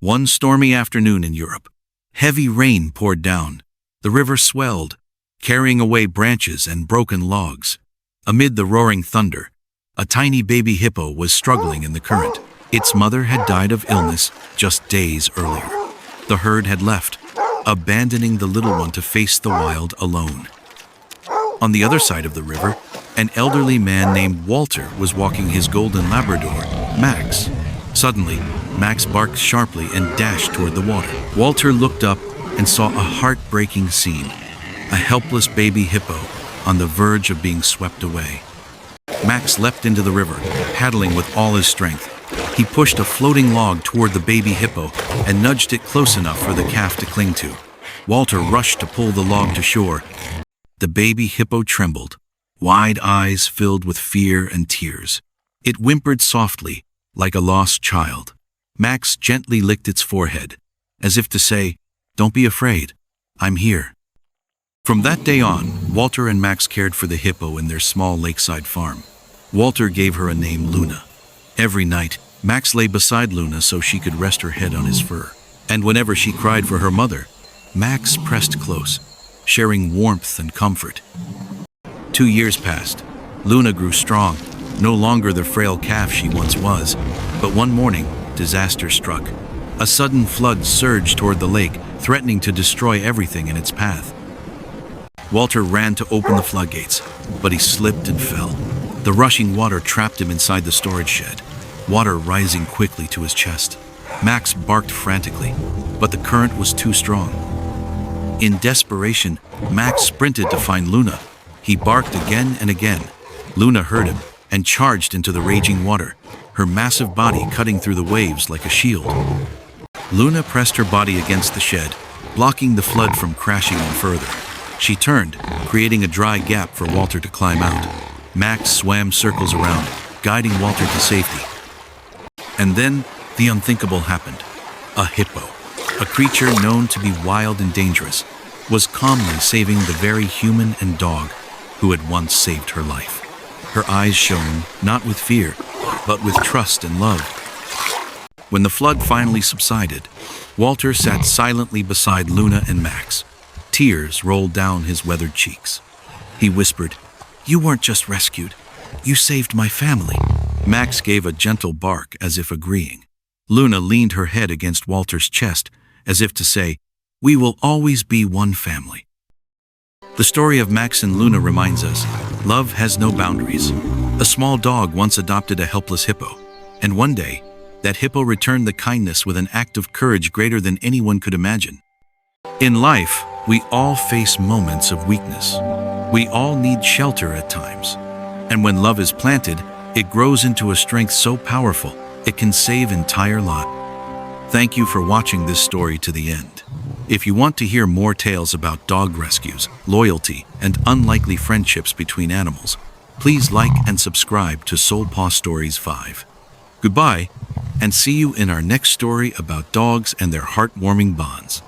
One stormy afternoon in Europe, heavy rain poured down. The river swelled, carrying away branches and broken logs. Amid the roaring thunder, a tiny baby hippo was struggling in the current. Its mother had died of illness just days earlier. The herd had left, abandoning the little one to face the wild alone. On the other side of the river, an elderly man named Walter was walking his golden Labrador, Max. Suddenly, Max barked sharply and dashed toward the water. Walter looked up and saw a heartbreaking scene. A helpless baby hippo on the verge of being swept away. Max leapt into the river, paddling with all his strength. He pushed a floating log toward the baby hippo and nudged it close enough for the calf to cling to. Walter rushed to pull the log to shore. The baby hippo trembled, wide eyes filled with fear and tears. It whimpered softly, like a lost child. Max gently licked its forehead, as if to say, "Don't be afraid, I'm here." From that day on, Walter and Max cared for the hippo in their small lakeside farm. Walter gave her a name, Luna. Every night, Max lay beside Luna so she could rest her head on his fur. And whenever she cried for her mother, Max pressed close, sharing warmth and comfort. 2 years passed. Luna grew strong, no longer the frail calf she once was. But one morning, disaster struck. A sudden flood surged toward the lake, threatening to destroy everything in its path. Walter ran to open the floodgates, but he slipped and fell. The rushing water trapped him inside the storage shed, water rising quickly to his chest. Max barked frantically, but the current was too strong. In desperation, Max sprinted to find Luna. He barked again and again. Luna heard him and charged into the raging water, her massive body cutting through the waves like a shield. Luna pressed her body against the shed, blocking the flood from crashing in further. She turned, creating a dry gap for Walter to climb out. Max swam circles around, guiding Walter to safety. And then the unthinkable happened. A hippo, a creature known to be wild and dangerous, was calmly saving the very human and dog who had once saved her life. Her eyes shone not with fear, but with trust and love. When the flood finally subsided, Walter sat silently beside Luna and Max. Tears rolled down his weathered cheeks. He whispered, "You weren't just rescued, you saved my family." Max gave a gentle bark as if agreeing. Luna leaned her head against Walter's chest as if to say, "We will always be one family." The story of Max and Luna reminds us, love has no boundaries. A small dog once adopted a helpless hippo, and one day, that hippo returned the kindness with an act of courage greater than anyone could imagine. In life, we all face moments of weakness. We all need shelter at times. And when love is planted, it grows into a strength so powerful, it can save entire lives. Thank you for watching this story to the end. If you want to hear more tales about dog rescues, loyalty, and unlikely friendships between animals, please like and subscribe to Soul Paw Stories 5. Goodbye, and see you in our next story about dogs and their heartwarming bonds.